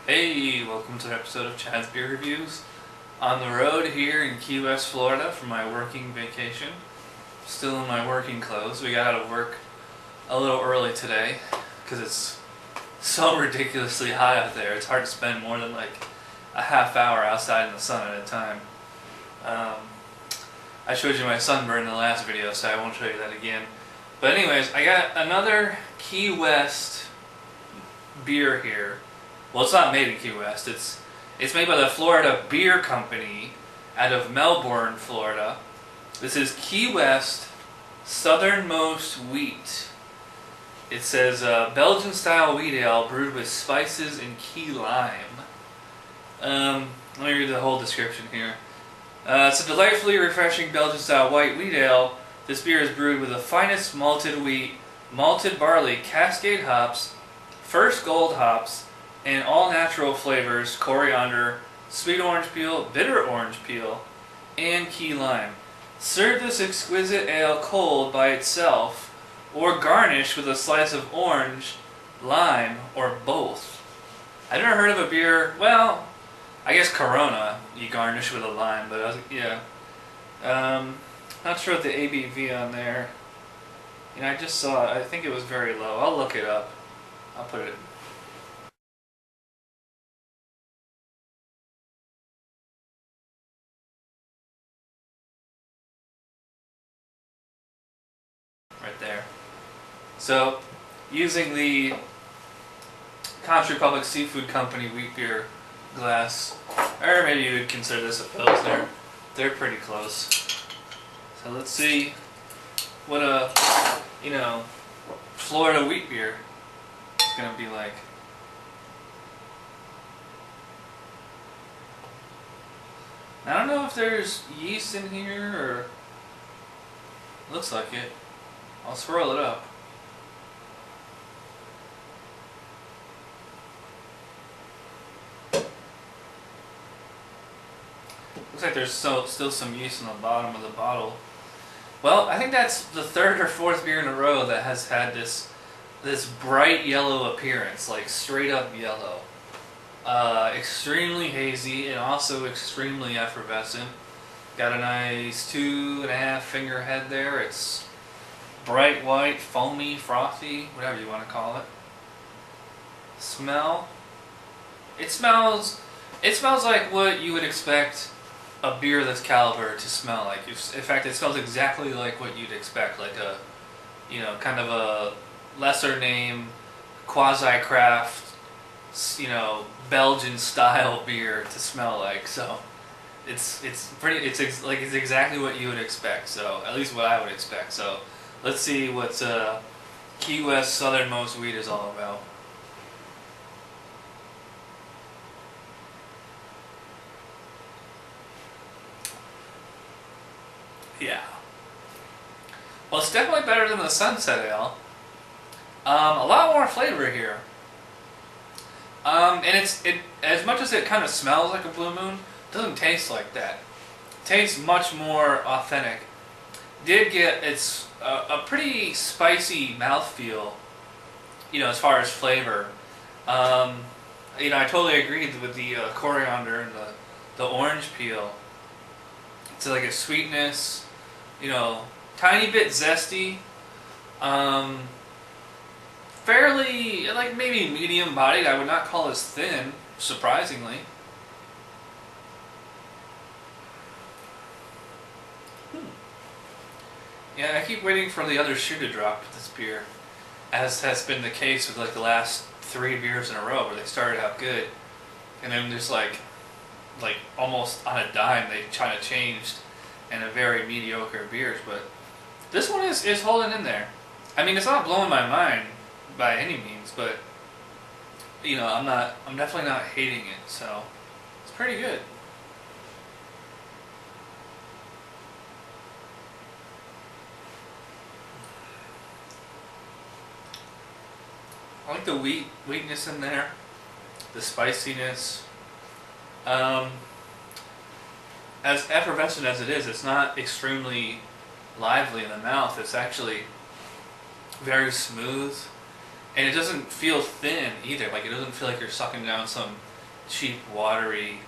Hey, welcome to an episode of Chad's Beer Reviews. On the road here in Key West, Florida for my working vacation. Still in my working clothes. We got out of work a little early today because it's so ridiculously hot out there. It's hard to spend more than like a half hour outside in the sun at a time. I showed you my sunburn in the last video, so I won't show you that again. But anyways, I got another Key West beer here. Well, it's not made in Key West. It's made by the Florida Beer Company out of Melbourne, Florida. This is Key West Southernmost Wheat. It says Belgian style wheat ale brewed with spices and key lime. Let me read the whole description here. It's a delightfully refreshing Belgian style white wheat ale. This beer is brewed with the finest malted wheat, malted barley, Cascade hops, First Gold hops, and all natural flavors: coriander, sweet orange peel, bitter orange peel, and key lime. Serve this exquisite ale cold by itself, or garnish with a slice of orange, lime, or both. I've never heard of a beer, well, I guess Corona you garnish with a lime, but not sure what the ABV on there. I just saw it. I think it was very low. I'll look it up. I'll put it. Right there. So, using the Country Republic Seafood Company wheat beer glass, or maybe you would consider this a Pilsner. They're pretty close. So let's see what a, Florida wheat beer is going to be like. I don't know if there's yeast in here or looks like it. I'll swirl it up. Looks like there's still some yeast on the bottom of the bottle. Well, I think that's the third or fourth beer in a row that has had this bright yellow appearance, like straight up yellow. Extremely hazy and also extremely effervescent. Got a nice 2.5 finger head there. It's bright white, foamy, frothy, whatever you want to call it. Smell. It smells like what you would expect a beer this caliber to smell like. In fact, it smells exactly like what you'd expect, like a, kind of a lesser name, quasi-craft, Belgian style beer to smell like. So it's exactly what you would expect. So at least what I would expect. So let's see what Key West Southernmost Wheat is all about. Yeah. Well, it's definitely better than the Sunset Ale. A lot more flavor here. And it as much as it kind of smells like a Blue Moon, it doesn't taste like that. It tastes much more authentic. It's a pretty spicy mouthfeel, as far as flavor. I totally agreed with the coriander and the orange peel. It's like a sweetness, tiny bit zesty, fairly, like maybe medium bodied. I would not call this thin, surprisingly. Yeah, I keep waiting for the other shoe to drop with this beer, as has been the case with like the last 3 beers in a row, where they started out good, and then there's like almost on a dime they kind of changed and a very mediocre beers. But this one is holding in there. I mean, it's not blowing my mind by any means, but I'm definitely not hating it, so it's pretty good. I like the wheatness in there, the spiciness. As effervescent as it is, it's not extremely lively in the mouth. It's actually very smooth, and it doesn't feel thin either. Like, it doesn't feel like you're sucking down some cheap, watery,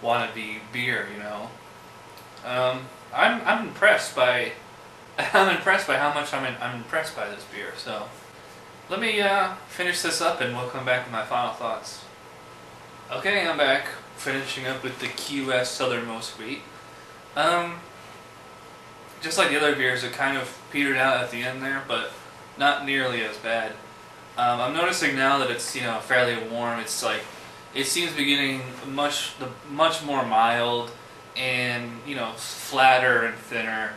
wannabe beer. You know, I'm impressed by I'm impressed by how much I'm impressed by this beer. So let me finish this up, and we'll come back with my final thoughts. Okay, I'm back, finishing up with the Key West Southernmost wheat. Just like the other beers, it kind of petered out at the end there, but not nearly as bad. I'm noticing now that it's fairly warm. It's like it seems to be getting much more mild and flatter and thinner.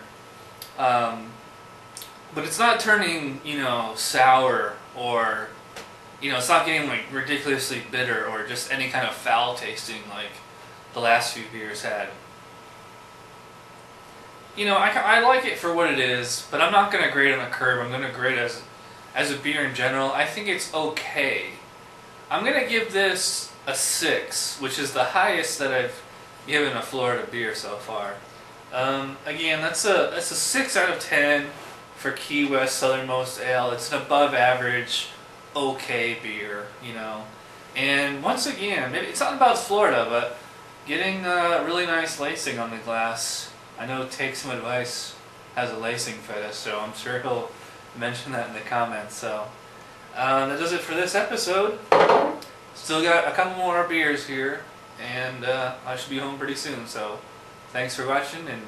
But it's not turning sour, or it's not getting like ridiculously bitter or just any kind of foul tasting like the last few beers had. I like it for what it is, but I'm not going to grade it on a curve. I'm going to grade it as a beer in general. I think it's okay. I'm going to give this a 6, which is the highest that I've given a Florida beer so far. Again, that's a 6 out of 10 for Key West Southernmost Ale. It's an above average, okay beer, And once again, maybe it's not about Florida, but getting really nice lacing on the glass. I know Take Some Advice has a lacing fetish, so I'm sure he'll mention that in the comments. So that does it for this episode. Still got a couple more beers here, and I should be home pretty soon. So thanks for watching, and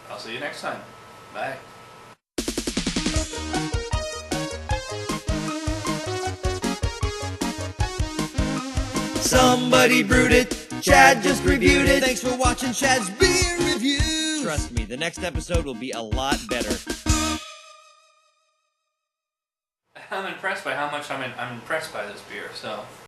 I'll see you next time. Bye. Somebody brewed it, Chad just reviewed it. Thanks for watching Chad's Beer Reviews. Trust me, the next episode will be a lot better. I'm impressed by how much I'm impressed by this beer, so